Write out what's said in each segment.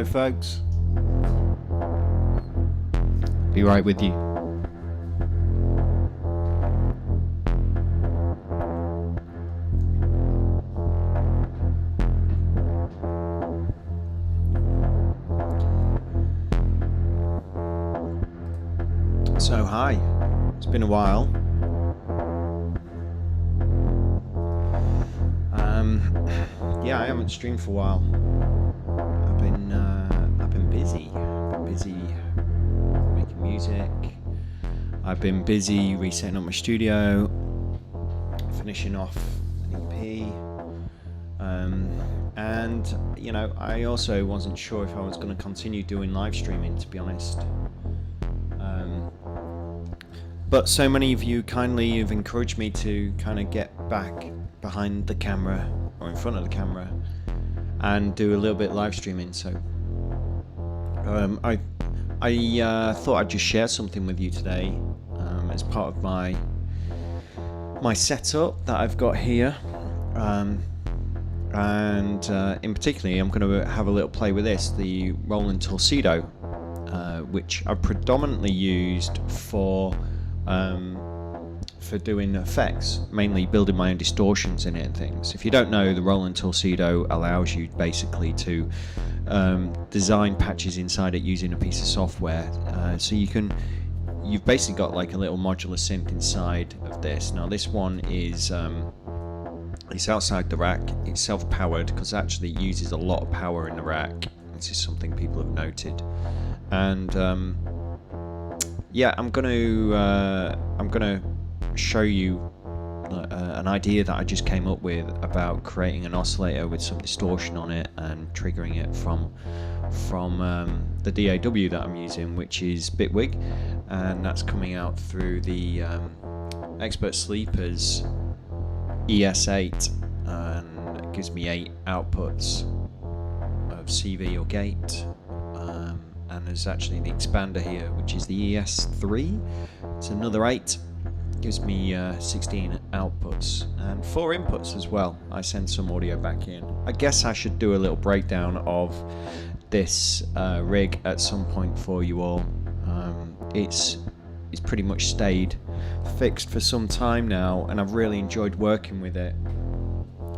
Hello folks. Be right with you. So hi, it's been a while. Yeah, I haven't streamed for a while. I've been busy. Making music. I've been busy resetting up my studio, finishing off an EP, and you know, I also wasn't sure if I was going to continue doing live streaming, to be honest. But so many of you kindly have encouraged me to kind of get back behind the camera or in front of the camera and do a little bit live streaming. So I thought I'd just share something with you today as part of my setup that I've got here, and in particular I'm going to have a little play with this, the Roland Torcido, which I predominantly used for doing effects, mainly building my own distortions in it and things. If you don't know, the Roland Torcido allows you basically to design patches inside it using a piece of software. So you've basically got like a little modular synth inside of this. Now this one is it's outside the rack. It's self-powered because actually it uses a lot of power in the rack. This is something people have noted. And yeah, I'm gonna show you an idea that I just came up with about creating an oscillator with some distortion on it and triggering it from the DAW that I'm using, which is Bitwig, and that's coming out through the Expert Sleeper's ES8, and it gives me 8 outputs of CV or gate. And there's actually the expander here, which is the ES3. It's another 8. Gives me 16 outputs and 4 inputs as well. I send some audio back in. I guess I should do a little breakdown of this rig at some point for you all. It's pretty much stayed fixed for some time now, and I've really enjoyed working with it.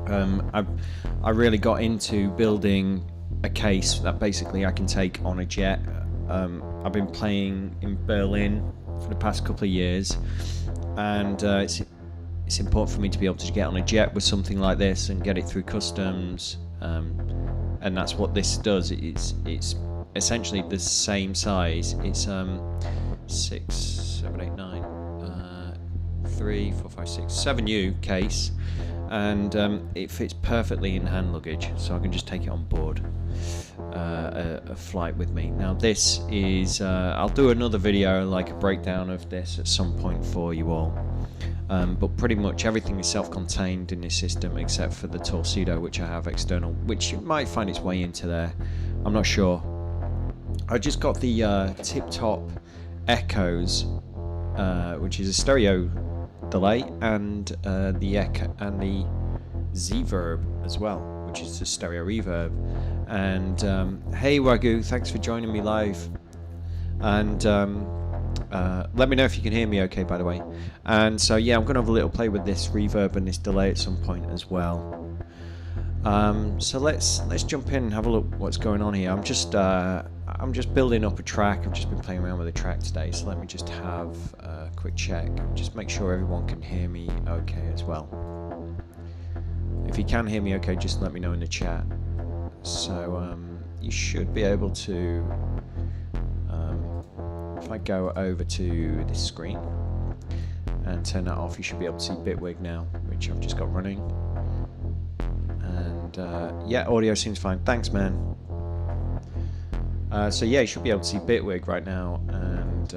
I really got into building a case that basically I can take on a jet. I've been playing in Berlin for the past couple of years, and it's important for me to be able to get on a jet with something like this and get it through customs, and that's what this does. It's essentially the same size. It's 6, 7, 8, 9, 3, 4, 5, 6, 7U case, and it fits perfectly in hand luggage, so I can just take it on board a flight with me. Now this is I'll do another video, like a breakdown of this at some point for you all, but pretty much everything is self-contained in this system except for the Torcido, which I have external, which might find its way into there, I'm not sure. I just got the Tip Top Echoes, which is a stereo delay, and the echo and the Z-verb as well, which is the stereo reverb. And hey Wagyu, thanks for joining me live, and let me know if you can hear me okay, by the way. And so yeah, I'm gonna have a little play with this reverb and this delay at some point as well. So let's jump in and have a look what's going on here. I'm just building up a track. I've just been playing around with a track today, so let me just have a quick check, just make sure everyone can hear me okay as well. If you can hear me okay, just let me know in the chat. So you should be able to, if I go over to this screen and turn that off, you should be able to see Bitwig now, which I've just got running. And yeah, audio seems fine. Thanks, man. So yeah, you should be able to see Bitwig right now, and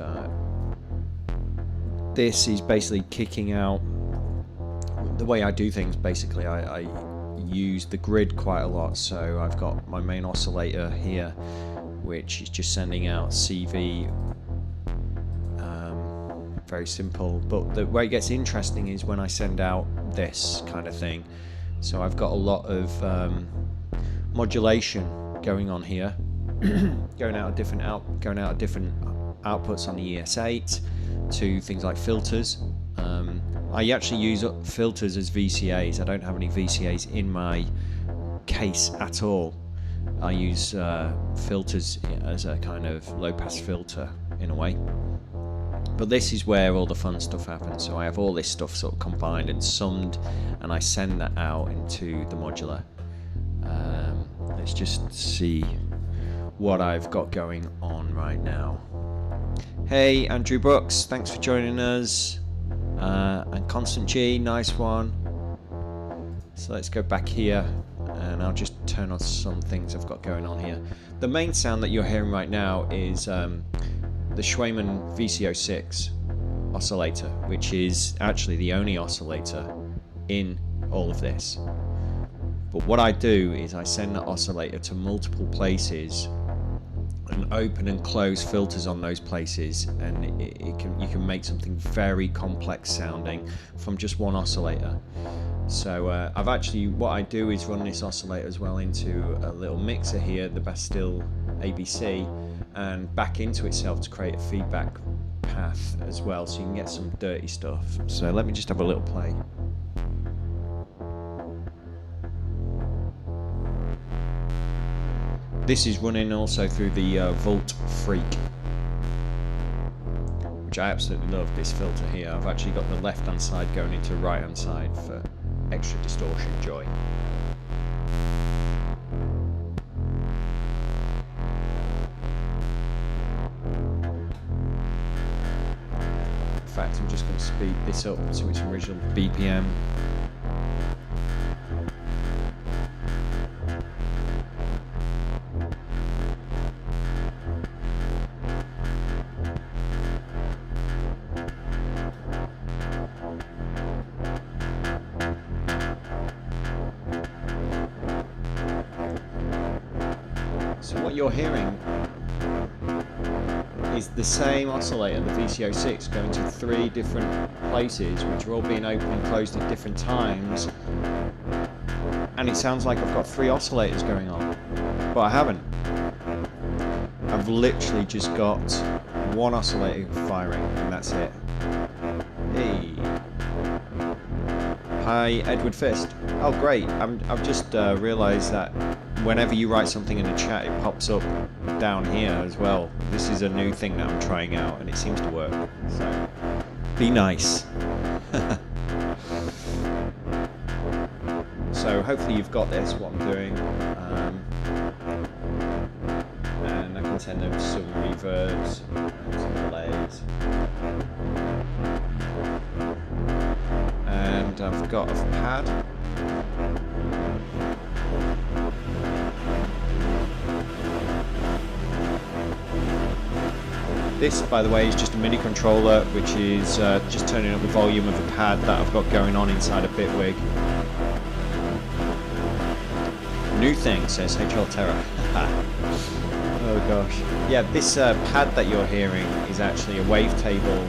this is basically kicking out the way I do things. Basically, I use the grid quite a lot, so I've got my main oscillator here, which is just sending out CV. Very simple, but the way it gets interesting is when I send out this kind of thing. So I've got a lot of modulation going on here, going out of different outputs on the ES8 to things like filters. I actually use filters as VCAs. I don't have any VCAs in my case at all. I use filters as a kind of low-pass filter in a way. But this is where all the fun stuff happens. So I have all this stuff sort of combined and summed, and I send that out into the modular. Let's just see what I've got going on right now. Hey, Andrew Brooks, thanks for joining us. And Constant G, nice one. So let's go back here, and I'll just turn on some things I've got going on here. The main sound that you're hearing right now is the Schweiman VCO6 oscillator, which is actually the only oscillator in all of this. But what I do is I send that oscillator to multiple places and open and close filters on those places, and you can make something very complex sounding from just one oscillator. So what I do is run this oscillator as well into a little mixer here, the Bastille ABC, and back into itself to create a feedback path as well, so you can get some dirty stuff. So let me just have a little play. This is running also through the Volt Freak, which I absolutely love, this filter here. I've actually got the left hand side going into the right hand side for extra distortion joy. In fact, I'm just going to speed this up to its original BPM. You're hearing is the same oscillator, the VCO6, going to 3 different places, which are all being opened and closed at different times, and it sounds like I've got 3 oscillators going on, but I haven't. I've literally just got 1 oscillator firing, and that's it. Hey. Hi, Edward Fist. Oh, great. I've just realised that whenever you write something in the chat, it pops up down here as well. This is a new thing that I'm trying out, and it seems to work. So, be nice. So hopefully you've got this, what I'm doing. And I can send them some reverbs and some delays. And I've got a pad. This, by the way, is just a MIDI controller, which is just turning up the volume of a pad that I've got going on inside a Bitwig. New thing, says HL Terror. Oh gosh. Yeah, this pad that you're hearing is actually a wavetable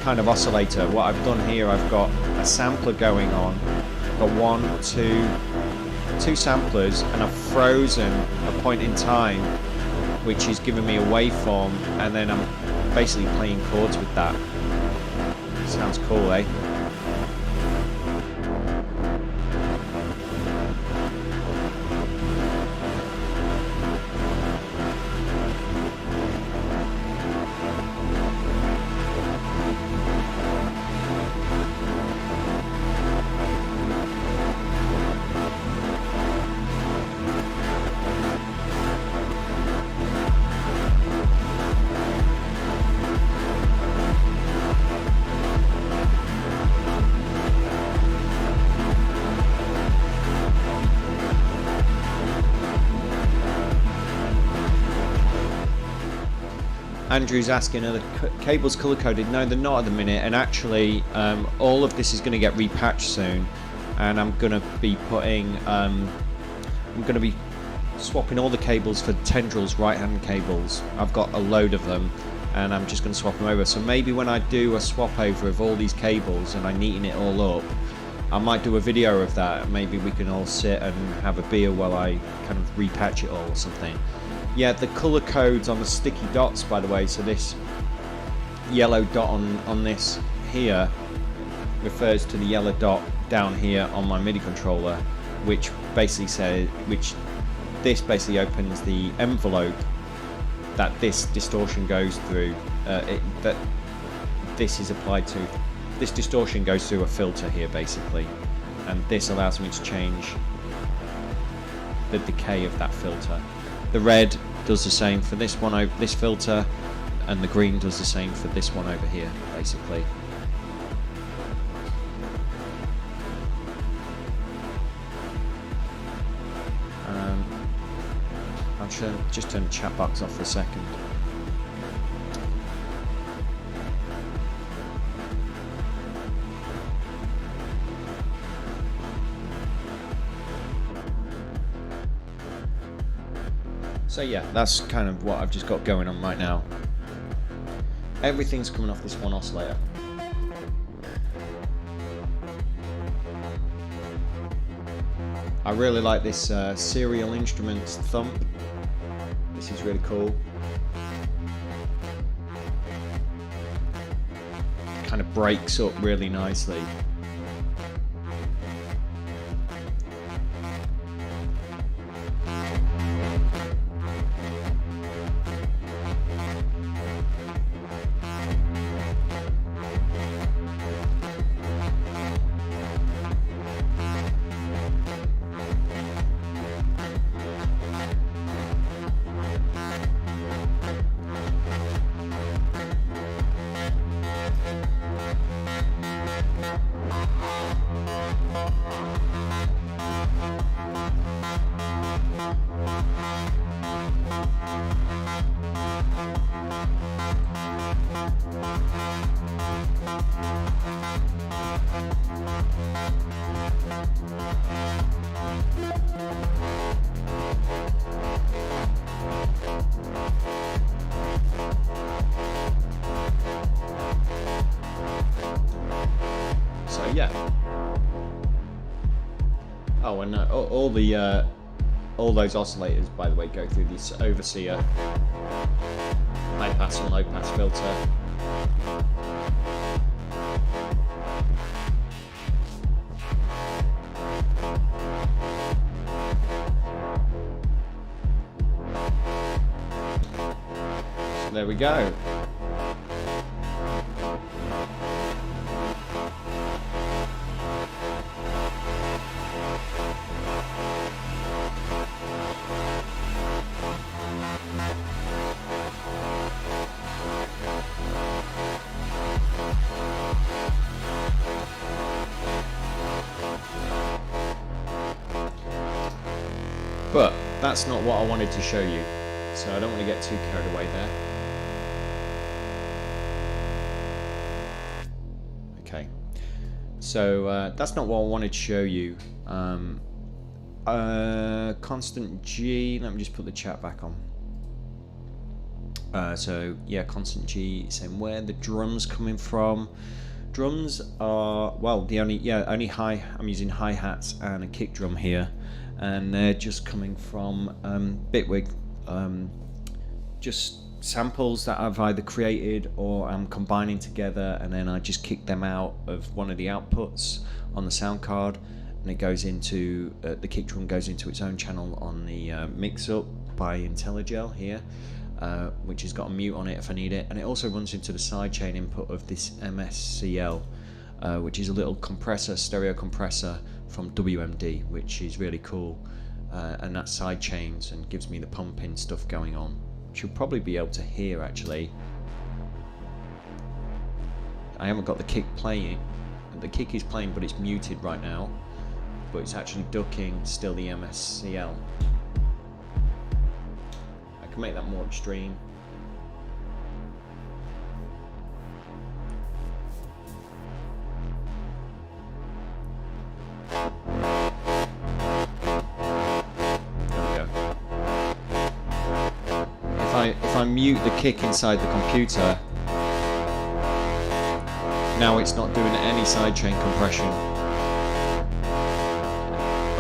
kind of oscillator. What I've done here, I've got a sampler going on. I've got 2 samplers, and I've frozen a point in time, which is giving me a waveform, and then I'm basically playing chords with that. Sounds cool, eh? Andrew's asking, are the cables color coded? No, they're not at the minute, and actually all of this is going to get repatched soon, and I'm going to be putting swapping all the cables for tendrils right hand cables. I've got a load of them, and I'm just going to swap them over. So maybe when I do a swap over of all these cables and I neaten it all up, I might do a video of that. Maybe we can all sit and have a beer while I kind of repatch it all or something. Yeah, the color codes on the sticky dots, by the way, so this yellow dot on this here refers to the yellow dot down here on my MIDI controller, which basically says, this basically opens the envelope that this distortion goes through, that this is applied to. This distortion goes through a filter here basically, and this allows me to change the decay of that filter. The red does the same for this one, this filter, and the green does the same for this one over here basically. I'll just turn the chat box off for a second. So yeah, that's kind of what I've just got going on right now. Everything's coming off this one oscillator. I really like this Serial Instruments thump. This is really cool. Kind of breaks up really nicely. Yeah. Oh, and all those oscillators, by the way, go through this overseer high pass and low pass filter. So there we go. But that's not what I wanted to show you, so I don't want to get too carried away there. Okay, so that's not what I wanted to show you. Constant G, let me just put the chat back on. So yeah, constant G, saying where the drums coming from. Drums are, well, only high, I'm using hi-hats and a kick drum here, and they're just coming from Bitwig, just samples that I've either created or I'm combining together, and then I just kick them out of one of the outputs on the sound card, and it goes into, the kick drum goes into its own channel on the mix-up by IntelliGel here, which has got a mute on it if I need it, and it also runs into the sidechain input of this MSCL, which is a little compressor, stereo compressor from WMD, which is really cool, and that sidechains and gives me the pumping stuff going on, which you'll probably be able to hear actually. I haven't got the kick playing, the kick is playing but it's muted right now, but it's actually ducking still the MSCL. I can make that more extreme. If I mute the kick inside the computer, now it's not doing any sidechain compression.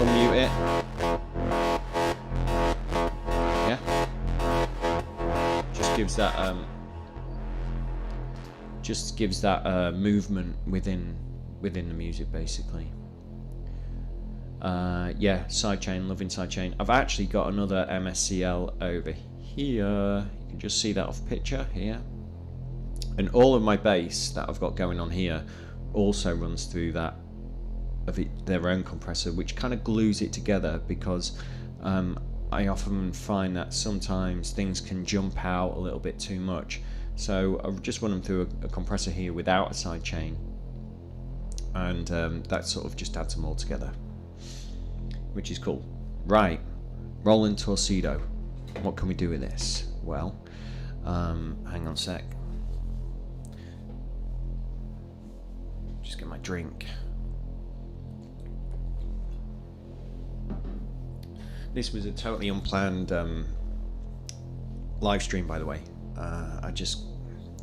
unmute it. Yeah. Just gives that movement within the music, basically. Yeah, sidechain, loving sidechain. I've actually got another MSCL over here. You can just see that off picture here. And all of my bass that I've got going on here also runs through that their own compressor, which kind of glues it together, because I often find that sometimes things can jump out a little bit too much. So I just run them through a compressor here without a sidechain, and that sort of just adds them all together, which is cool. Right, Roland Torcido. What can we do with this? Well, hang on a sec. Just get my drink. This was a totally unplanned live stream, by the way. I just,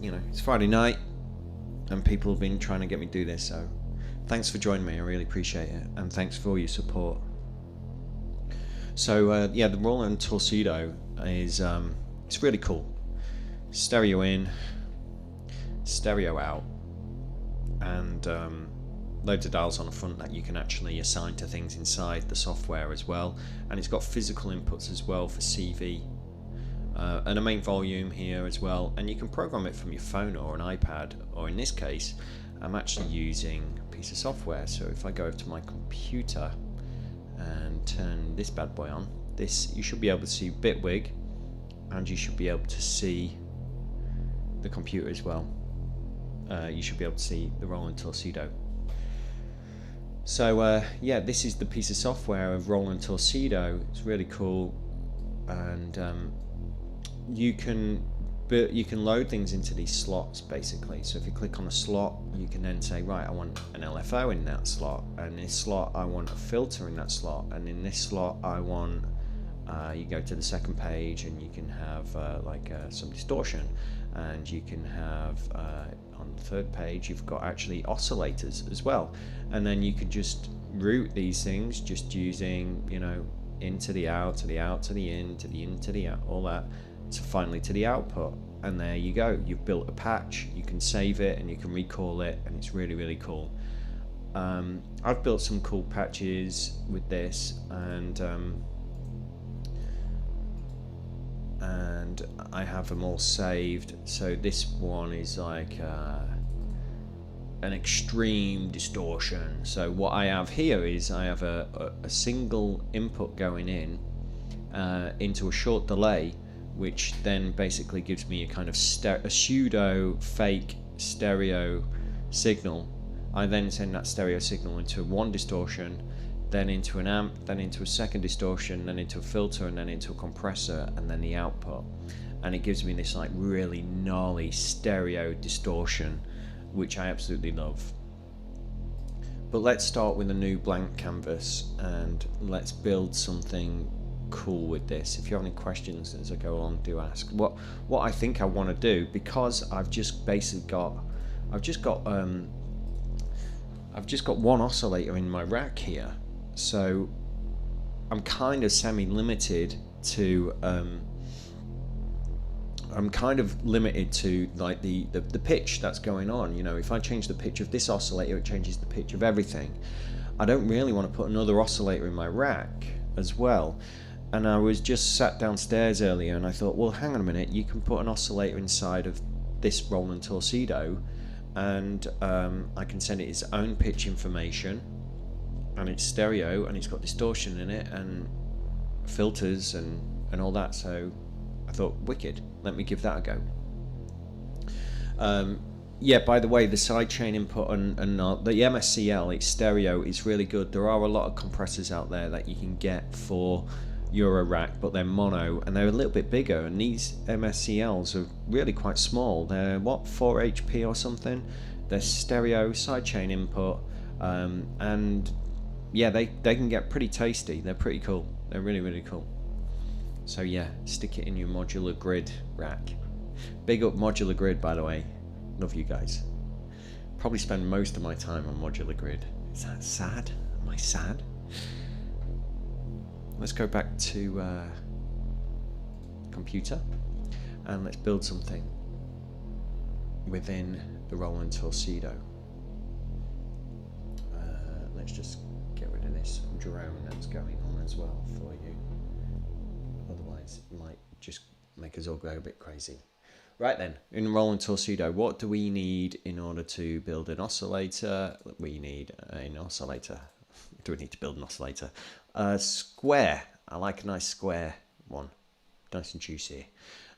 you know, it's Friday night and people have been trying to get me to do this, so thanks for joining me. I really appreciate it, and thanks for all your support. So yeah, the Roland Torcido is it's really cool. Stereo in, stereo out, and loads of dials on the front that you can actually assign to things inside the software as well, and it's got physical inputs as well for CV, and a main volume here as well, and you can program it from your phone or an iPad, or in this case I'm actually using a piece of software. So if I go over to my computer and turn this bad boy on, you should be able to see Bitwig, and you should be able to see the computer as well. You should be able to see the Roland Torcido. So yeah, this is the piece of software of Roland Torcido. It's really cool, and you can load things into these slots, basically. So if you click on a slot, you can then say, right, I want an LFO in that slot, and in this slot I want a filter in that slot, and in this slot I want you go to the second page and you can have like some distortion, and you can have on the third page you've got actually oscillators as well, and then you can just route these things just using, you know, in to the out, to the out to the in, to the in to the out, all that, so finally to the output, and there you go. You've built a patch, you can save it and you can recall it, and it's really, really cool. I've built some cool patches with this, and I have them all saved. So this one is like an extreme distortion. So what I have here is I have a single input going in into a short delay, which then basically gives me a kind of a pseudo fake stereo signal. I then send that stereo signal into one distortion, then into an amp, then into a second distortion, then into a filter, and then into a compressor, and then the output. And it gives me this like really gnarly stereo distortion, which I absolutely love. But let's start with a new blank canvas and let's build something cool with this. If you have any questions as I go along, do ask. What I think I want to do, because I've just got one oscillator in my rack here, so I'm kind of semi-limited to like the pitch that's going on. You know, if I change the pitch of this oscillator, it changes the pitch of everything. I don't really want to put another oscillator in my rack as well. And I was just sat downstairs earlier and I thought, well, hang on a minute, you can put an oscillator inside of this Roland Torcido, and I can send it its own pitch information, and it's stereo, and it's got distortion in it and filters and all that. So I thought, wicked, let me give that a go. Yeah, by the way, the sidechain input and the MSCL, it's stereo, it's really good. There are a lot of compressors out there that you can get for Euro rack, but they're mono and they're a little bit bigger, and these MSCLs are really quite small. They're what, 4 HP or something. They're stereo, sidechain input, and yeah, they can get pretty tasty. They're pretty cool. They're really, really cool. So yeah, stick it in your modular grid rack. Big up Modular Grid, by the way. Love you guys. Probably spend most of my time on Modular Grid. Is that sad? Am I sad? let's go back to computer and let's build something within the Roland Torcido. Let's just get rid of this drone that's going on as well for you. Otherwise, it might just make us all go a bit crazy. Right then, in Roland Torcido, what do we need in order to build an oscillator? We need an oscillator. Do we need to build an oscillator? A square. I like a nice square one. Nice and juicy.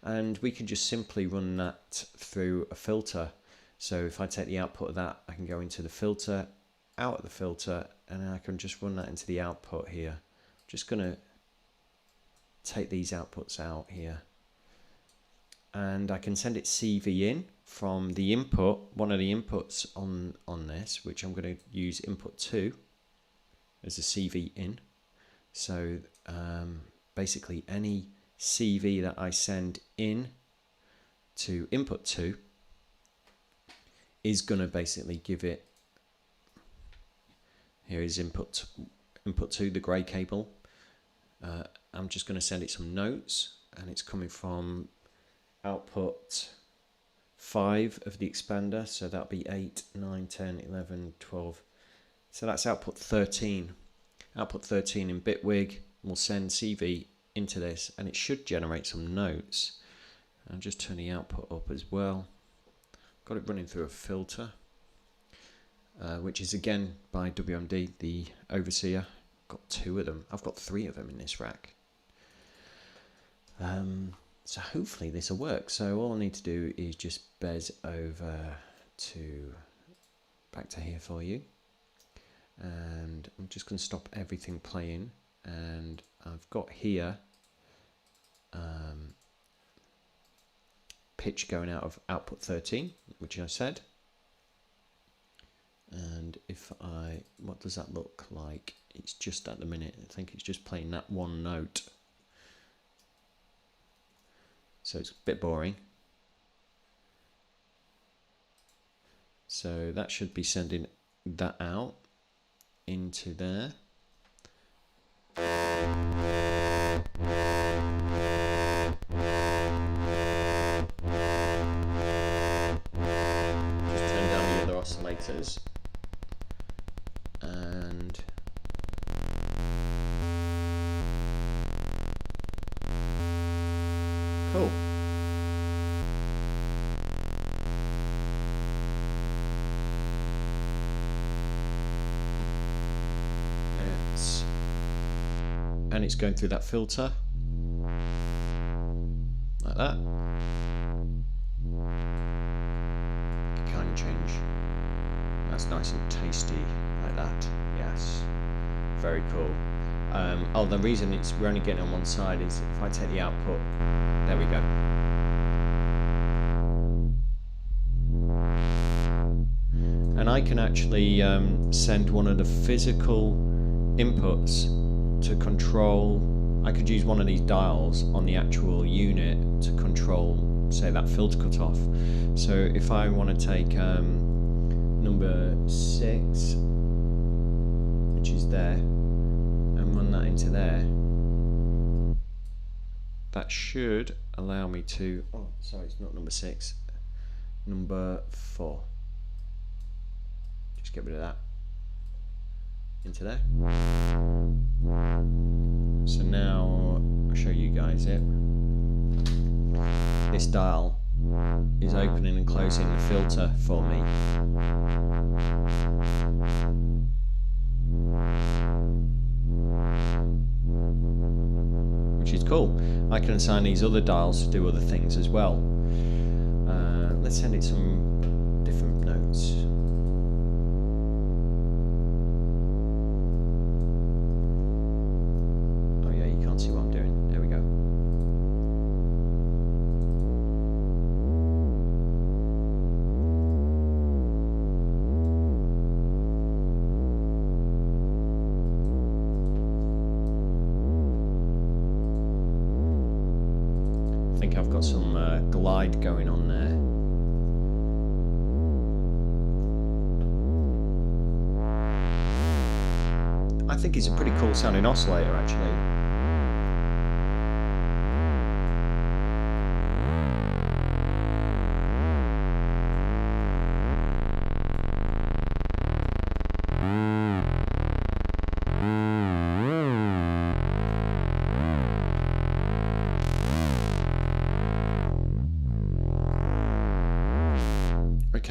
And we can just simply run that through a filter. So if I take the output of that, I can go into the filter, out of the filter, and I can just run that into the output here. Just going to take these outputs out here. And I can send it CV in from the input, one of the inputs on this, which I'm going to use input 2 as a CV in. So basically any CV that I send in to input 2 is going to basically give it, here is input 2, the grey cable. I'm just going to send it some notes, and it's coming from output 5 of the expander, so that'll be 8, 9, 10, 11, 12. So that's output 13. Output 13 in Bitwig will send CV into this, and it should generate some notes. I'll just turn the output up as well. Got it running through a filter, which is again by WMD, the overseer. Got 2 of them. I've got 3 of them in this rack. So hopefully this will work. So all I need to do is just bez over to back to here for you, and I'm just going to stop everything playing, and I've got here pitch going out of output 13, which I said. And if I, what does that look like? It's just at the minute, I think it's just playing that one note. So it's a bit boring. So that should be sending that out into there. Just turn down the other oscillators. And cool. And it's going through that filter like that. Kind of change. That's nice and tasty like that. Yes, very cool. Oh, the reason we're only getting on one side is if I take the output, there we go. And I can actually send one of the physical inputs to control. I could use one of these dials on the actual unit to control, say, that filter cutoff. So if I want to take number 6, which is there, and run that into there, that should allow me to, oh sorry, it's not number 6, number 4. Just get rid of that. Into there. So now I'll show you guys it. This dial is opening and closing the filter for me. Which is cool. I can assign these other dials to do other things as well. Let's send it some different notes. See what I'm doing. There we go. I think I've got some glide going on there. I think it's a pretty cool sounding oscillator actually.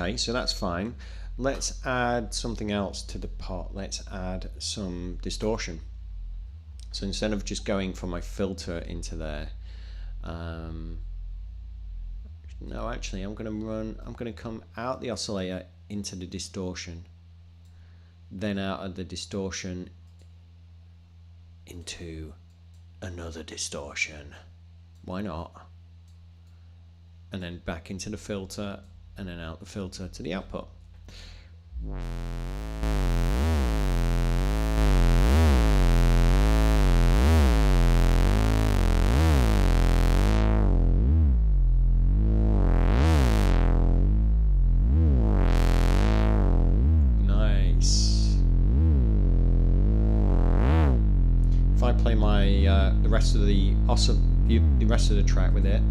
Okay, so that's fine. Let's add something else to the pot. Let's add some distortion. So instead of just going from my filter into there, no, actually I'm going to come out the oscillator into the distortion, then out of the distortion into another distortion. Why not? And then back into the filter, and then out the filter to the output. Nice. If I play my the rest of the rest of the track with it.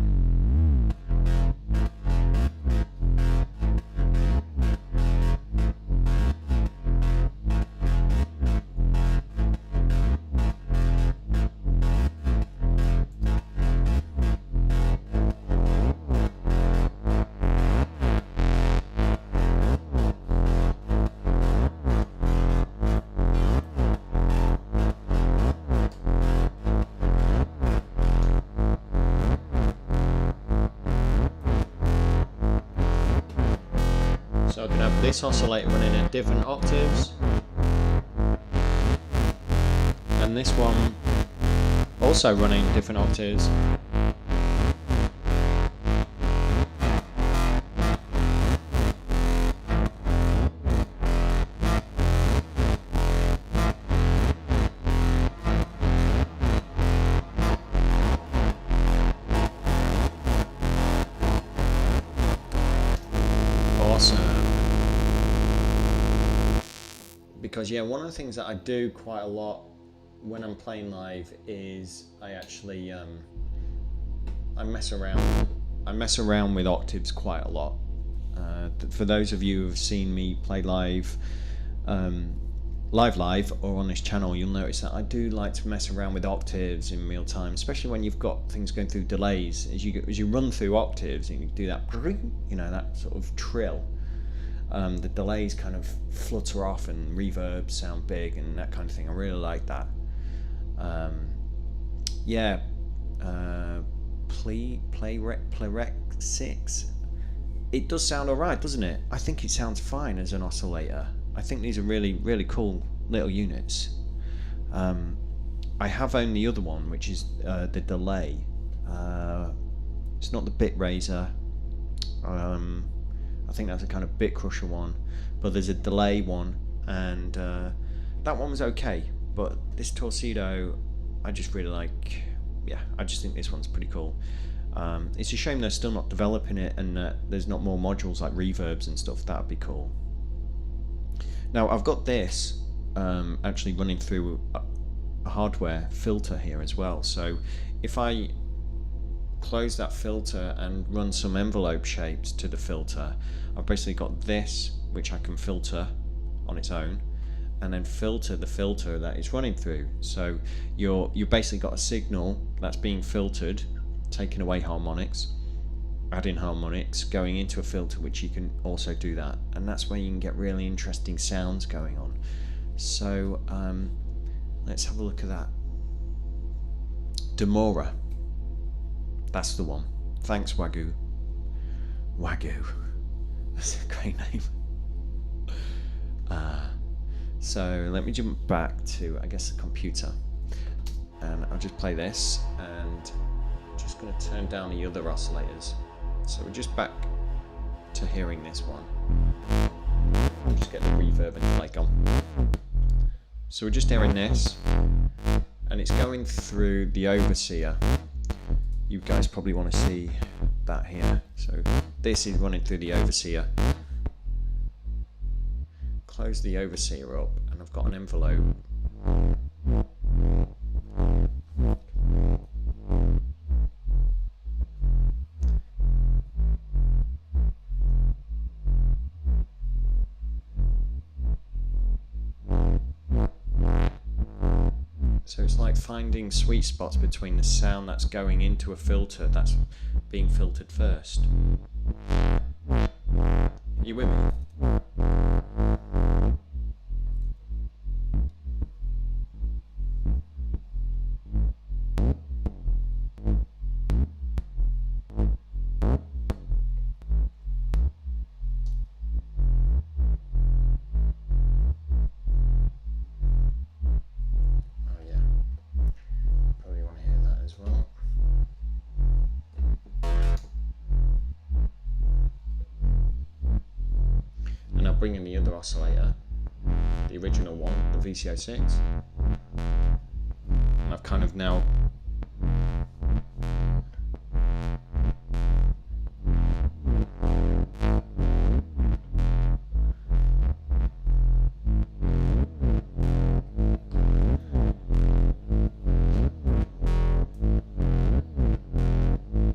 So I can have this oscillator running at different octaves, and this one also running different octaves. Because yeah, one of the things that I do quite a lot when I'm playing live is I actually I mess around with octaves quite a lot. For those of you who have seen me play live or on this channel, you'll notice that I do like to mess around with octaves in real time, especially when you've got things going through delays. As you run through octaves and you do that, you know, that sort of trill. The delays kind of flutter off and reverbs sound big and that kind of thing. I really like that. Yeah, Playrec 6. It does sound alright, doesn't it? I think it sounds fine as an oscillator. I think these are really, really cool little units. I have owned the other one, which is the delay. It's not the bit raiser. I think that's a kind of bit crusher one, but there's a delay one, and that one was okay. But this Torcido, I just really like. Yeah, I just think this one's pretty cool. It's a shame they're still not developing it, and there's not more modules like reverbs and stuff. That'd be cool. Now I've got this actually running through a hardware filter here as well. So if I close that filter and run some envelope shapes to the filter, I've basically got this which I can filter on its own, and then filter the filter that it's running through. So you've basically got a signal that's being filtered, taking away harmonics, adding harmonics, going into a filter, which you can also do that, and that's where you can get really interesting sounds going on. So let's have a look at that. Demora. That's the one. Thanks, Wagyu. Wagyu. That's a great name. So let me jump back to, I guess, the computer. And I'll just play this, and I'm just going to turn down the other oscillators. So we're just back to hearing this one. I'll just get the reverb and delay on. So we're just hearing this, and it's going through the overseer. You guys probably want to see that here. So this is running through the overseer. Close the overseer up, and I've got an envelope. So it's like finding sweet spots between the sound that's going into a filter that's being filtered first. You with me? Bring in the other oscillator, the original one, the VCO6, and I've kind of now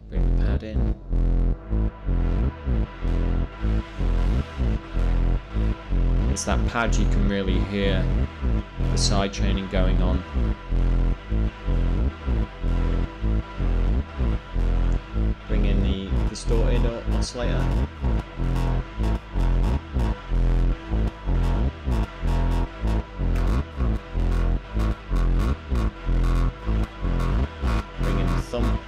bring the pad in. It's that pad, you can really hear the side chaining going on. Bring in the distorted oscillator. Bring in the thump.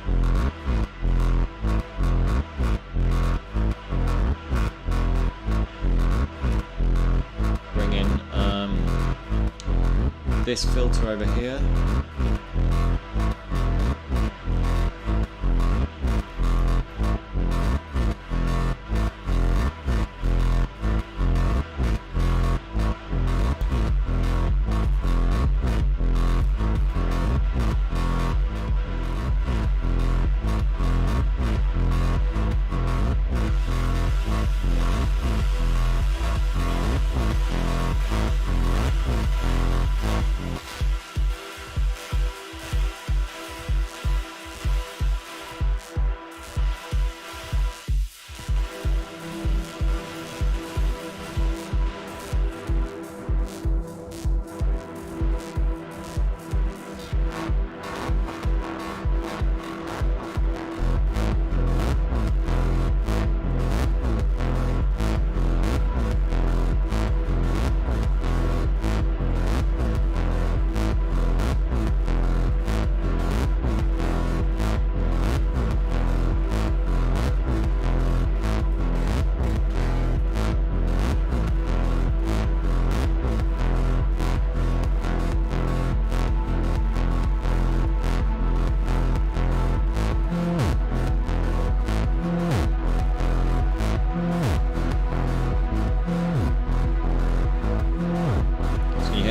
This filter over here.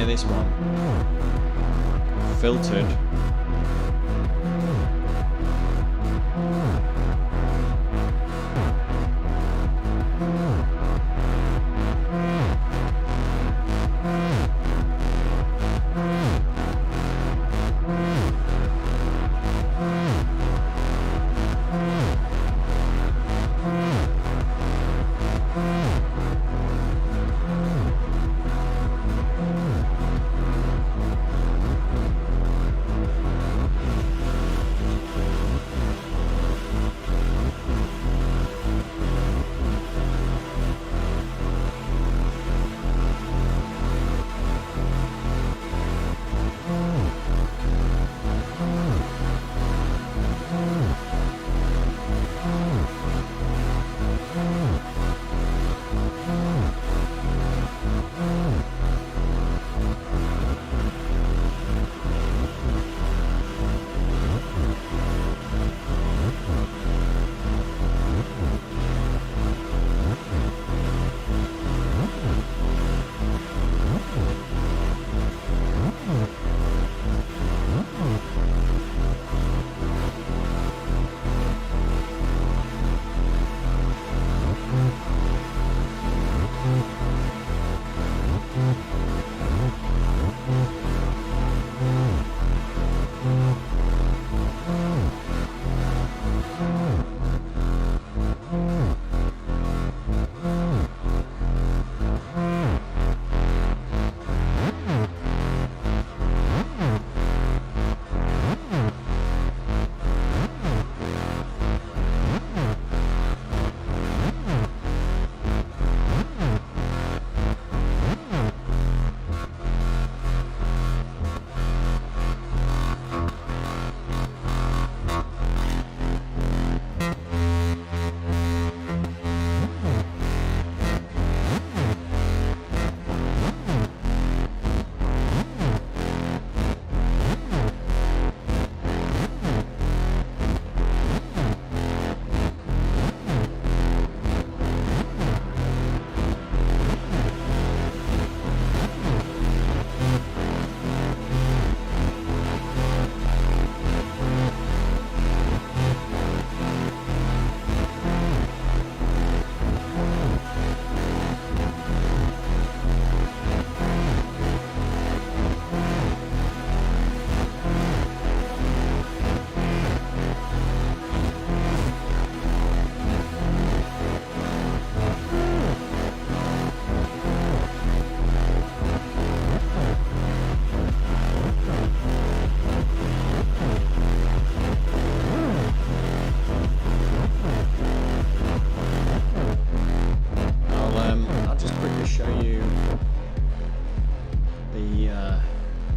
This one filtered.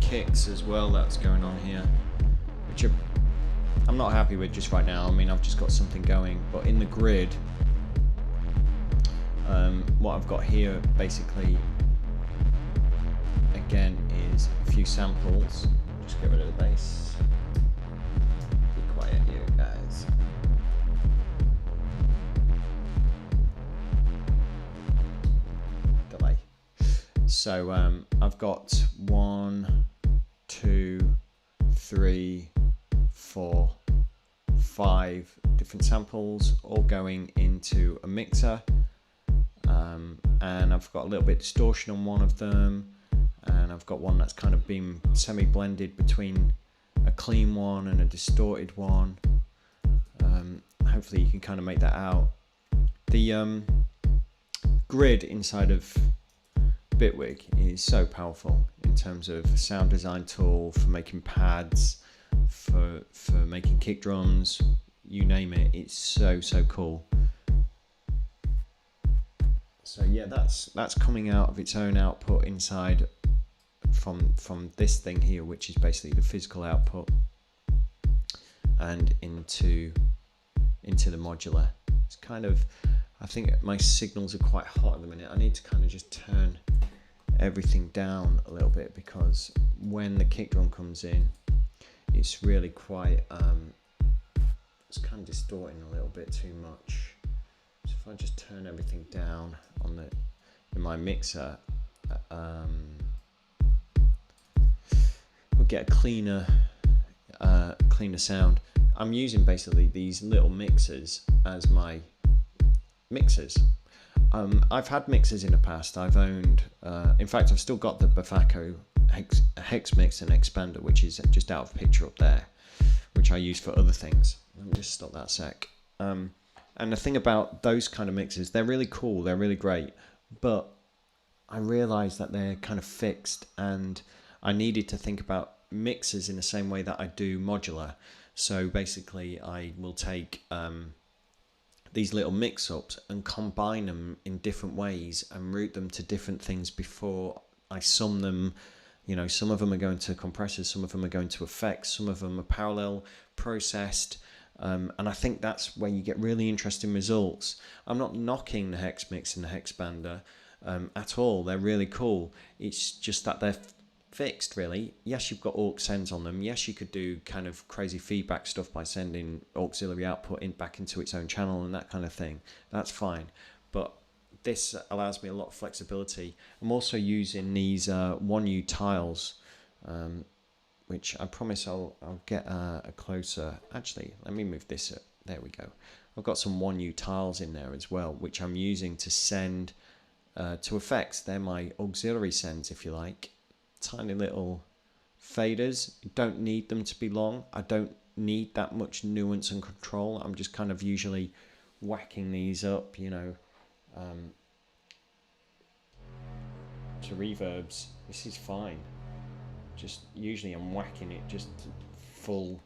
kicks as well that's going on here, which I'm not happy with just right now. I mean, I've just got something going, but in the grid, what I've got here basically, again, is a few samples. Just get rid of the bass. Be quiet, you guys. Delay. So I've got 1, 2, 3, 4, 5 different samples all going into a mixer, and I've got a little bit of distortion on one of them, and I've got one that's kind of been semi-blended between a clean one and a distorted one. Hopefully you can kind of make that out. The grid inside of Bitwig is so powerful in terms of sound design tool for making pads, for making kick drums, you name it. It's so cool. So yeah, that's coming out of its own output inside from this thing here, which is basically the physical output, and into the modular. It's kind of, I think my signals are quite hot at the minute. I need to kind of just turn everything down a little bit, because when the kick drum comes in, it's really quite it's kind of distorting a little bit too much. So if I just turn everything down on in my mixer, we'll get a cleaner sound. I'm using basically these little mixers as my mixers. I've had mixers in the past. I've owned, in fact, I've still got the Bafako hex mix and expander, which is just out of picture up there, which I use for other things. Let me just stop that a sec. And the thing about those kind of mixers, they're really cool, they're really great, but I realized that they're kind of fixed, and I needed to think about mixers in the same way that I do modular. So basically I will take these little mix-ups and combine them in different ways and route them to different things before I sum them. You know, some of them are going to compressors, some of them are going to effects, some of them are parallel processed, and I think that's where you get really interesting results. I'm not knocking the hex mix and the hexpander at all. They're really cool. It's just that they're fixed, really. Yes, you've got aux sends on them. Yes, you could do kind of crazy feedback stuff by sending auxiliary output back into its own channel and that kind of thing. That's fine. But this allows me a lot of flexibility. I'm also using these 1U tiles, which I promise I'll get a closer. Actually, let me move this up. There we go. I've got some 1U tiles in there as well, which I'm using to send to effects. They're my auxiliary sends, if you like. Tiny little faders. You don't need them to be long. I don't need that much nuance and control. I'm just kind of usually whacking these up, you know, to reverbs. This is fine. Just usually I'm whacking it just full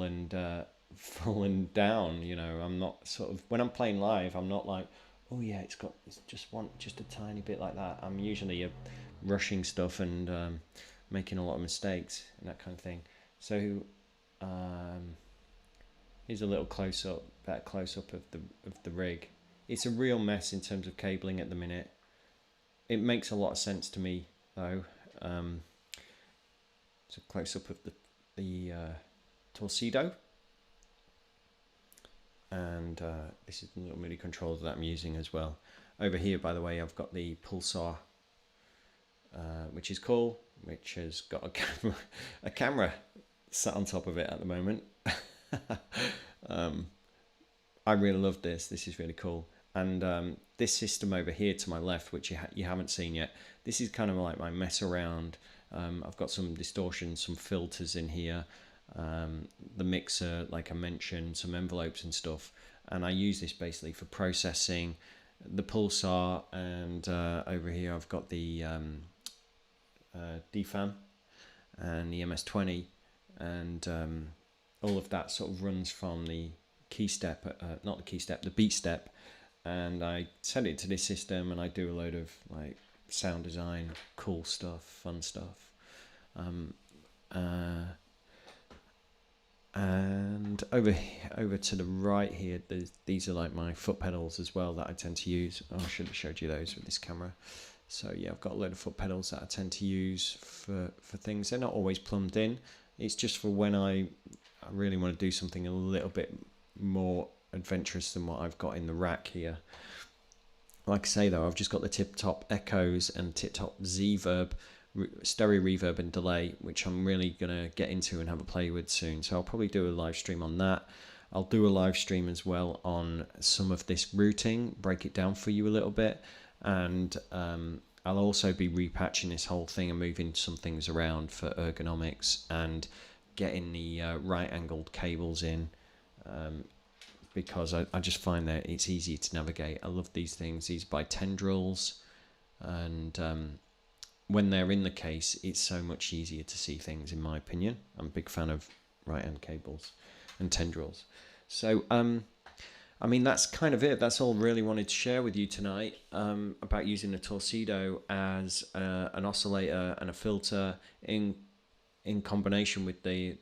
and down, you know. I'm not sort of, when I'm playing live, I'm not like, oh yeah, it's just a tiny bit like that. I'm usually rushing stuff and making a lot of mistakes and that kind of thing. So here's a little better close up of the rig. It's a real mess in terms of cabling at the minute. It makes a lot of sense to me though. It's a close up of the Torcido, and this is the little MIDI controller that I'm using as well. Over here, by the way, I've got the Pulsar, which is cool, which has got a camera sat on top of it at the moment. I really love this. This is really cool. And this system over here to my left, which you haven't seen yet, this is kind of like my mess around. I've got some distortion, some filters in here, the mixer, like I mentioned, some envelopes and stuff. And I use this basically for processing the Pulsar, and over here I've got the DFAM and the MS-20, and all of that sort of runs from the key step, not the key step, the beat step, and I set it to this system and I do a load of like sound design, cool stuff, fun stuff. And over to the right here, these are like my foot pedals as well that I tend to use. Oh, I should have showed you those with this camera. So yeah, I've got a load of foot pedals that I tend to use for things. They're not always plumbed in. It's just for when I really want to do something a little bit more adventurous than what I've got in the rack here. Like I say though, I've just got the Tip Top Echoes and Tip Top Z-Verb stereo reverb and delay, which I'm really gonna get into and have a play with soon. So I'll probably do a live stream on that. I'll do a live stream as well on some of this routing, break it down for you a little bit, and I'll also be repatching this whole thing and moving some things around for ergonomics and getting the right angled cables in, because I just find that it's easy to navigate. I love these things. These by Tendrils, and when they're in the case, it's so much easier to see things, in my opinion. I'm a big fan of right-hand cables and Tendrils. So, I mean, that's kind of it. That's all I really wanted to share with you tonight, about using the Torcido as an oscillator and a filter in combination with the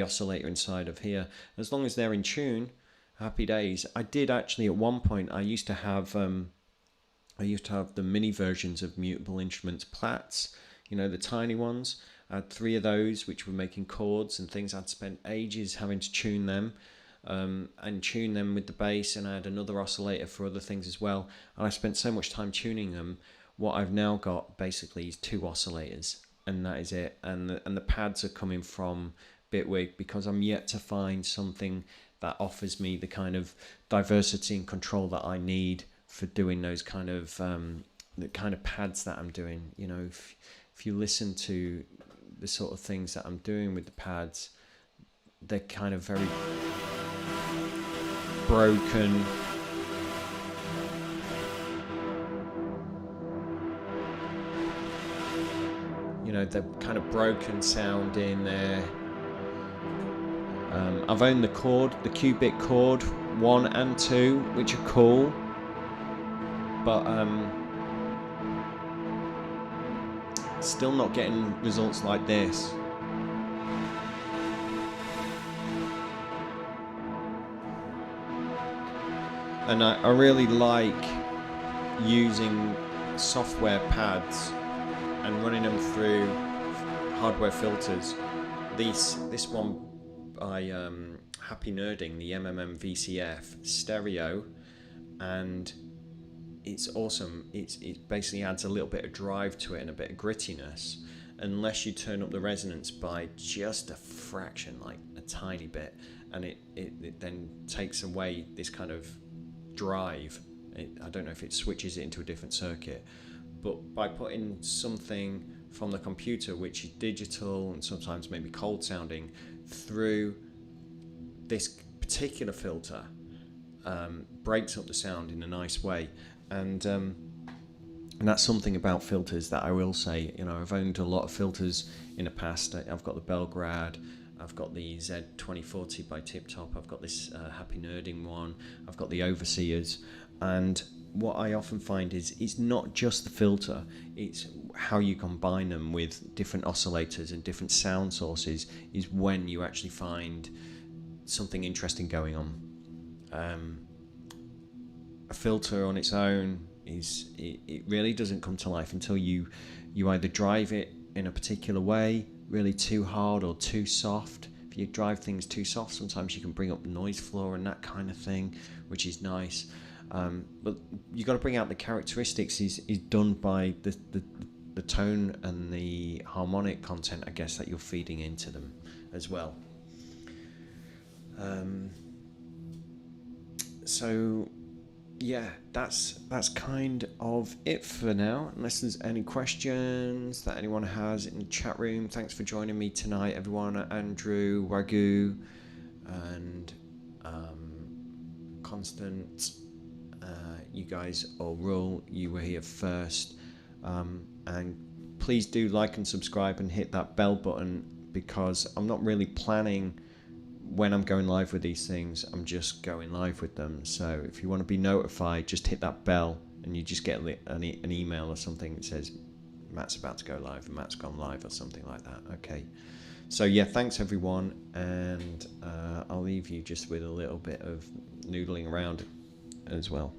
oscillator inside of here. As long as they're in tune, happy days. I did actually at one point, I used to have the mini versions of Mutable Instruments Platts, you know, the tiny ones. I had 3 of those, which were making chords and things. I'd spent ages having to tune them, and tune them with the bass, and I had another oscillator for other things as well. And I spent so much time tuning them. What I've now got basically is 2 oscillators, and that is it. And the pads are coming from Bitwig, because I'm yet to find something that offers me the kind of diversity and control that I need for doing those kind of the kind of pads that I'm doing. You know, if you listen to the sort of things that I'm doing with the pads, they're kind of very broken. You know, they're kind of broken sounding there. I've owned the cubic chord 1 and 2, which are cool, but still not getting results like this. And I really like using software pads and running them through hardware filters. This one by Happy Nerding, the MMM VCF stereo, and it's awesome. It basically adds a little bit of drive to it and a bit of grittiness, unless you turn up the resonance by just a fraction, like a tiny bit, and it then takes away this kind of drive. I don't know if it switches it into a different circuit, but by putting something from the computer, which is digital and sometimes maybe cold sounding, through this particular filter, breaks up the sound in a nice way. And that's something about filters that I will say. You know, I've owned a lot of filters in the past. I've got the Belgrade, I've got the Z2040 by Tip Top, I've got this Happy Nerding one, I've got the Overseers, and what I often find is it's not just the filter, it's how you combine them with different oscillators and different sound sources is when you actually find something interesting going on. A filter on its own it really doesn't come to life until you either drive it in a particular way, really too hard or too soft. If you drive things too soft, sometimes you can bring up the noise floor and that kind of thing, which is nice. But you got to bring out the characteristics is done by the tone and the harmonic content, I guess, that you're feeding into them as well. So yeah, that's kind of it for now, unless there's any questions that anyone has in the chat room. Thanks for joining me tonight, everyone. Andrew, Wagyu, and Constant, you guys all rule. You were here first, and please do like and subscribe and hit that bell button, because I'm not really planning when I'm going live with these things. I'm just going live with them. So if you want to be notified, just hit that bell and you just get an email or something that says Matt's about to go live and Matt's gone live or something like that. Okay. So yeah, thanks everyone, and I'll leave you just with a little bit of noodling around as well.